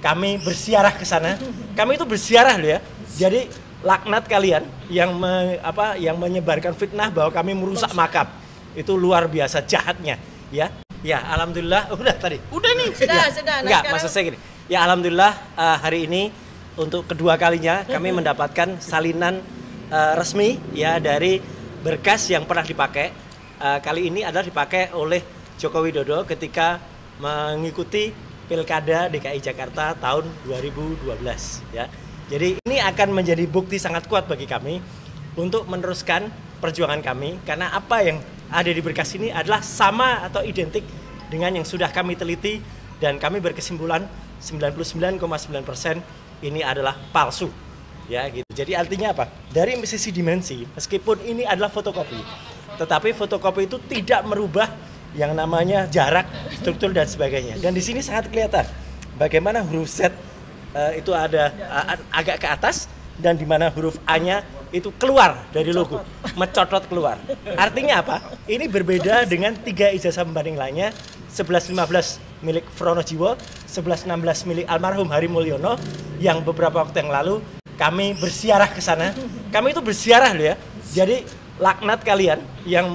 kami bersiarah ke sana. Kami itu bersiarah loh ya. Jadi laknat kalian yang yang menyebarkan fitnah bahwa kami merusak makam. Itu luar biasa jahatnya, ya. Ya, alhamdulillah. Udah tadi. Udah nih. Sudah. Nah, enggak, maksud saya gini. Ya, alhamdulillah hari ini untuk kedua kalinya kami mendapatkan salinan resmi ya dari berkas yang pernah dipakai. Kali ini adalah dipakai oleh Joko Widodo ketika mengikuti Pilkada DKI Jakarta tahun 2012 ya. Jadi ini akan menjadi bukti sangat kuat bagi kami untuk meneruskan perjuangan kami, karena apa yang ada di berkas ini adalah sama atau identik dengan yang sudah kami teliti, dan kami berkesimpulan 99,9% ini adalah palsu. Ya gitu. Jadi artinya apa? Dari sisi dimensi, meskipun ini adalah fotokopi, tetapi fotokopi itu tidak merubah yang namanya jarak, struktur dan sebagainya. Dan di sini sangat kelihatan bagaimana huruf Z itu ada agak ke atas, dan di mana huruf A-nya itu keluar dari logo, mencotot keluar. Artinya apa? Ini berbeda dengan 3 ijazah pembanding lainnya, 1115 milik Fronojiwo, 1116 milik almarhum Hari Mulyono, yang beberapa waktu yang lalu kami bersiarah ke sana. Kami itu bersiarah loh ya. Jadi laknat kalian yang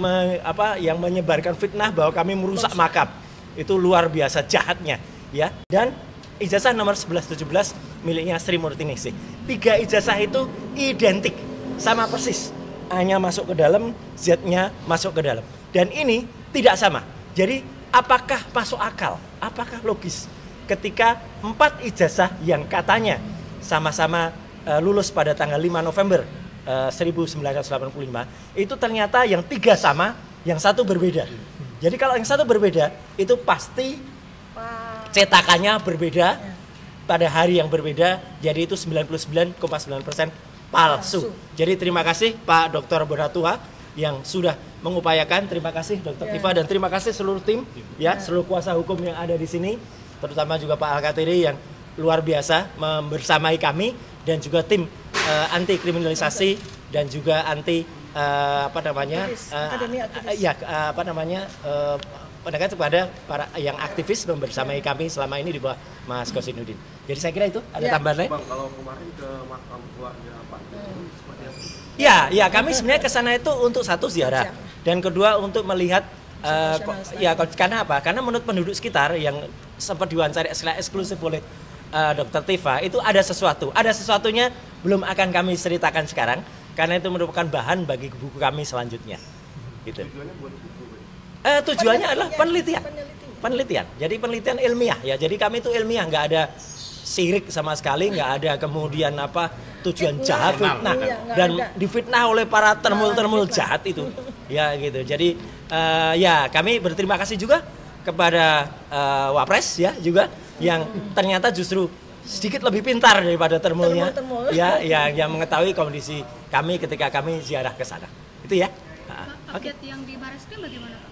yang menyebarkan fitnah bahwa kami merusak makam. Itu luar biasa jahatnya, ya. Dan ijazah nomor 1117 miliknya Sri Murtiningsih. 3 ijazah itu identik, sama persis. A-nya masuk ke dalam, Z-nya masuk ke dalam. Dan ini tidak sama. Jadi apakah masuk akal? Apakah logis ketika 4 ijazah yang katanya sama-sama lulus pada tanggal 5 November 1985 itu ternyata yang 3 sama, yang 1 berbeda. Jadi kalau yang 1 berbeda itu pasti cetakannya berbeda pada hari yang berbeda, jadi itu 99,9% palsu. Jadi terima kasih Pak Dr. Bonatua yang sudah mengupayakan. Terima kasih Dr. Tifa, dan terima kasih seluruh tim ya, seluruh kuasa hukum yang ada di sini, terutama juga Pak Al-Katiri yang luar biasa membersamai kami, dan juga tim anti kriminalisasi dan juga anti pendekatan kepada para yang aktivis membersamai kami selama ini di bawah Mas Kosinudin. Jadi saya kira itu ada tambahan lain. Bang, kalau kemarin ke makam keluarga Pak seperti apa? Ya, kami sebenarnya ke sana itu untuk satu ziarah, dan kedua untuk melihat karena apa? Karena menurut penduduk sekitar yang sempat diwawancari eksklusif oleh Dr. Tifa, itu ada sesuatu. Ada sesuatunya belum akan kami ceritakan sekarang, karena itu merupakan bahan bagi buku kami selanjutnya. Gitu. Tujuannya buat buku? Tujuannya adalah penelitian. Jadi penelitian ilmiah ya. Jadi kami itu ilmiah, nggak ada sirik sama sekali, nggak ada kemudian tujuan jahat, fitnah, dan difitnah oleh para termul jahat itu. Ya gitu. Jadi ya kami berterima kasih juga kepada Wapres ya juga, yang ternyata justru sedikit lebih pintar daripada termulnya. Ya, yang mengetahui kondisi kami ketika kami ziarah ke sana. Itu ya. Update yang di Bareskrim bagaimana, Pak?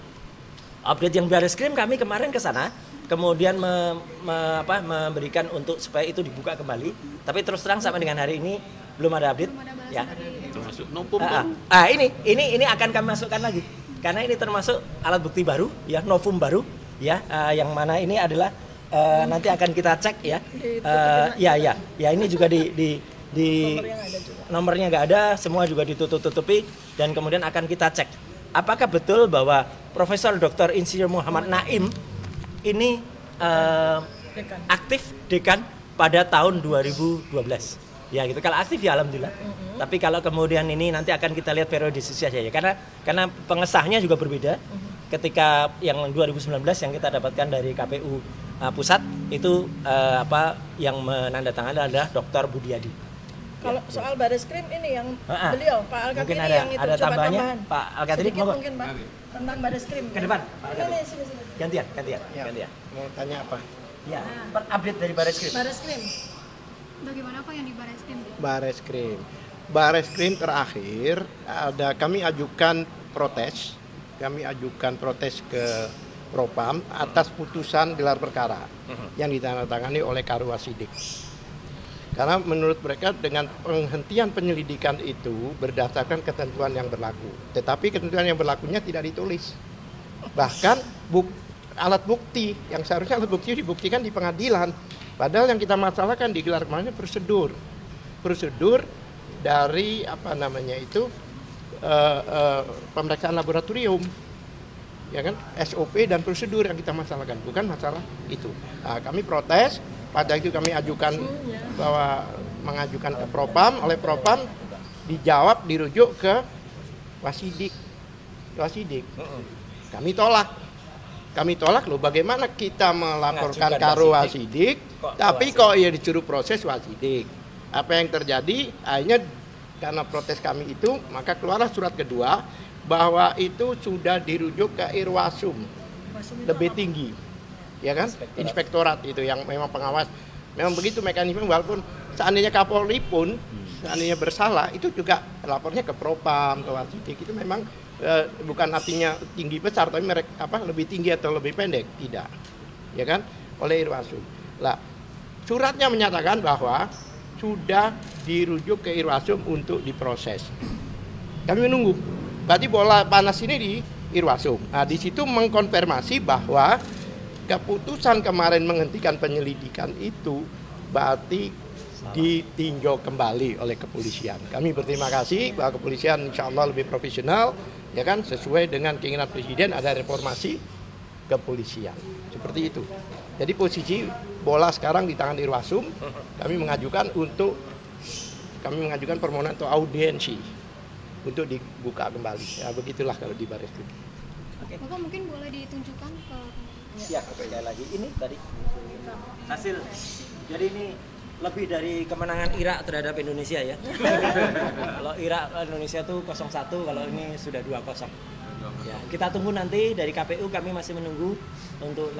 Update yang di Bareskrim, kami kemarin ke sana, kemudian memberikan untuk supaya itu dibuka kembali. Tapi terus terang sampai dengan hari ini belum ada update. Ya. Termasuk novum. Ini akan kami masukkan lagi, karena ini termasuk alat bukti baru, ya, novum baru, ya, yang mana ini adalah nanti akan kita cek ya. Ya ini juga di nomornya nggak ada, semua juga ditutup-tutupi, dan kemudian akan kita cek apakah betul bahwa Profesor Dr. Insinyur Muhammad Naim ini aktif dekan pada tahun 2012. Ya gitu, kalau aktif ya alhamdulillah. Tapi kalau kemudian ini nanti akan kita lihat periodisitas saja ya, karena pengesahnya juga berbeda. Ketika yang 2019 yang kita dapatkan dari KPU pusat itu yang menandatangani adalah Dr. Budiadi. Kalau soal Bareskrim ini yang beliau Pak Al-Katiri yang itu ada coba tambahannya tambahan. Pak Al-Katiri mungkin Pak tentang Bareskrim. Ke depan Pak Al-Katiri. Sini. Gantian. Mau tanya apa? Ya, update dari Bareskrim. Bagaimana Pak yang di Bareskrim? Bareskrim terakhir kami ajukan protes ke Propam atas putusan gelar perkara yang ditandatangani oleh Karwasidik. Karena menurut mereka dengan penghentian penyelidikan itu berdasarkan ketentuan yang berlaku. Tetapi ketentuan yang berlakunya tidak ditulis. Bahkan alat bukti yang seharusnya alat bukti dibuktikan di pengadilan Padahal yang kita masalahkan di gelar kemarin prosedur dari pemeriksaan laboratorium, ya kan, SOP dan prosedur yang kita masalahkan, bukan masalah itu. Nah, kami protes, pada itu kami ajukan mengajukan ke Propam, oleh Propam dijawab dirujuk ke Wasidik. Kami tolak loh, bagaimana kita melaporkan karo Wasidik, tapi kok ya disuruh proses Wasidik. Apa yang terjadi, akhirnya karena protes kami itu, maka keluarlah surat kedua, bahwa itu sudah dirujuk ke Irwasum, lebih tinggi, ya kan, inspektorat itu yang memang pengawas. Memang begitu mekanisme, walaupun seandainya Kapolri pun, seandainya bersalah, itu juga lapornya ke Propam, ke Wasidik, itu memang bukan artinya tinggi besar, tapi mereka lebih tinggi atau lebih pendek, tidak, ya kan, oleh Irwasum. Lah, suratnya menyatakan bahwa sudah dirujuk ke Irwasum untuk diproses. Kami menunggu, berarti bola panas ini di Irwasum. Nah, di situ mengkonfirmasi bahwa keputusan kemarin menghentikan penyelidikan itu berarti ditinjau kembali oleh kepolisian. Kami berterima kasih bahwa kepolisian insya Allah lebih profesional, ya kan, sesuai dengan keinginan Presiden ada reformasi kepolisian. Seperti itu. Jadi posisi bola sekarang di tangan Irwasum, kami mengajukan permohonan untuk audiensi untuk dibuka kembali. Ya begitulah kalau di Baris Krim. Bapak mungkin boleh ditunjukkan ke ya, sekali lagi ini tadi hasil. Jadi ini lebih dari kemenangan Irak terhadap Indonesia ya. Kalau Irak Indonesia tuh 0-1, kalau ini sudah 2-0. Ya, kita tunggu nanti dari KPU, kami masih menunggu untuk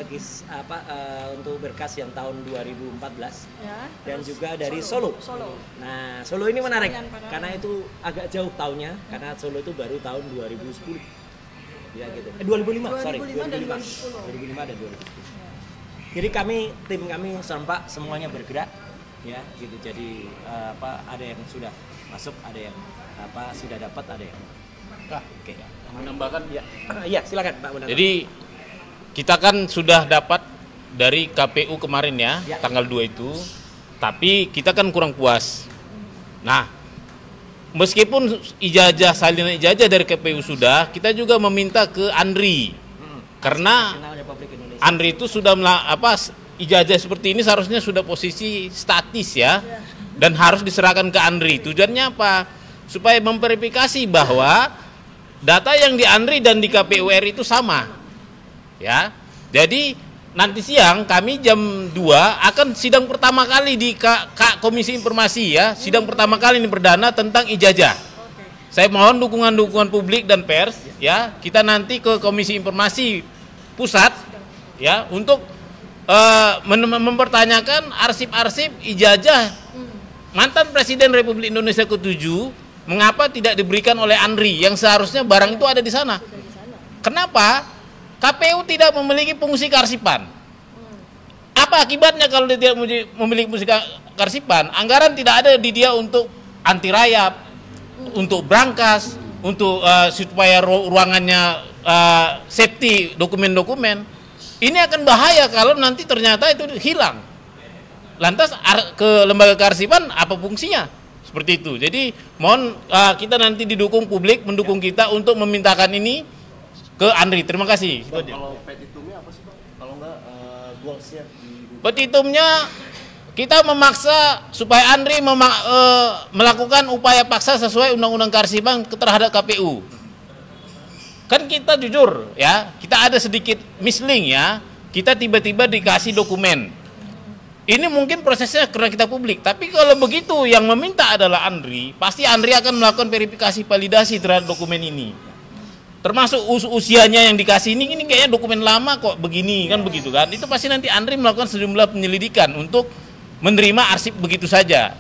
untuk berkas yang tahun 2014 Ya, dan juga dari Solo. Nah, Solo ini menarik karena itu agak jauh tahunnya, karena Solo itu baru tahun 2010. Ya gitu. 2005 dan 2010. Jadi tim kami serempak semuanya bergerak, ya gitu. Jadi ada yang sudah masuk, ada yang sudah dapat, ada yang oke. Menambahkan ya. Iya, silakan Pak Munarman. Jadi kita kan sudah dapat dari KPU kemarin ya, tanggal 2 itu. Tapi kita kan kurang puas. Nah, meskipun salinan ijazah dari KPU sudah, kita juga meminta ke Andri. Karena Andri itu sudah ijazah seperti ini seharusnya sudah posisi statis ya. Dan harus diserahkan ke Andri. Tujuannya apa? Supaya memverifikasi bahwa data yang di Andri dan di KPU RI itu sama. Ya. Jadi nanti siang kami jam 2 akan sidang pertama kali di Komisi Informasi ya. Sidang pertama kali ini perdana tentang ijazah. Saya mohon dukungan publik dan pers ya. Kita nanti ke Komisi Informasi Pusat ya untuk mempertanyakan arsip-arsip ijazah mantan Presiden Republik Indonesia ke-7 mengapa tidak diberikan oleh Andri yang seharusnya barang itu ada di sana. Kenapa? KPU tidak memiliki fungsi kearsipan. Apa akibatnya kalau dia tidak memiliki fungsi kearsipan? Anggaran tidak ada di dia untuk anti rayap, untuk brankas, untuk supaya ruangannya safety dokumen-dokumen. Ini akan bahaya kalau nanti ternyata itu hilang. Lantas ke lembaga kearsipan apa fungsinya? Seperti itu. Jadi mohon kita nanti didukung publik, mendukung kita untuk memintakan ini ke Andri. Terima kasih. Kalau petitumnya apa sih Pak? Kalau enggak goalsnya petitumnya kita memaksa supaya Andri melakukan upaya paksa sesuai Undang-Undang Kearsipan terhadap KPU. Kan kita jujur ya, kita ada sedikit misling ya. Kita tiba-tiba dikasih dokumen. Ini mungkin prosesnya karena kita publik, tapi kalau begitu yang meminta adalah Andri, pasti Andri akan melakukan verifikasi validasi terhadap dokumen ini. Termasuk usianya yang dikasih ini kayaknya dokumen lama kok begini kan begitu kan. Itu pasti nanti Andri melakukan sejumlah penyelidikan untuk menerima arsip begitu saja.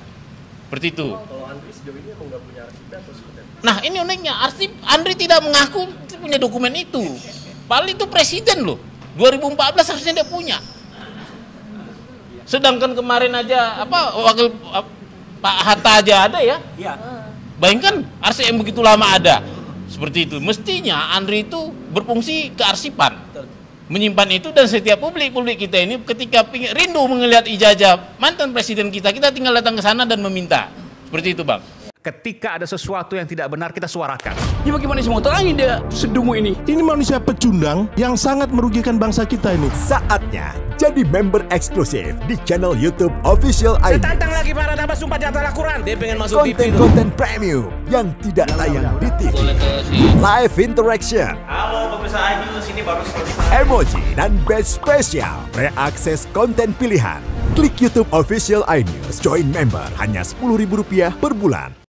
Seperti itu. kalau Andri sejauh ini emang nggak punya arsip atau seperti apa? Nah, ini uniknya arsip Andri tidak mengaku punya dokumen itu. Padahal itu presiden loh. 2014 harusnya dia punya. Sedangkan kemarin aja wakil Pak Hatta aja ada ya. Iya. Bayangkan arsip yang begitu lama ada. Seperti itu. Mestinya Andri itu berfungsi kearsipan. menyimpan itu, dan setiap publik kita ini ketika rindu melihat ijazah mantan presiden kita tinggal datang ke sana dan meminta. Seperti itu, Bang. Ketika ada sesuatu yang tidak benar, kita suarakan. Ya bagaimana sih mau terangin dia sedungu ini? Ini manusia pecundang yang sangat merugikan bangsa kita ini. Saatnya jadi member eksklusif di channel YouTube Official iNews. Tantang lagi para tambah sumpah di atas Al-Quran. Dia pengen masuk TV. Konten premium yang tidak tayang di TV. Live interaction. Halo pemirsa iNews, ini baru selesai. Emoji dan badge spesial. Reakses konten pilihan. Klik YouTube Official iNews. Join member hanya Rp10.000 per bulan.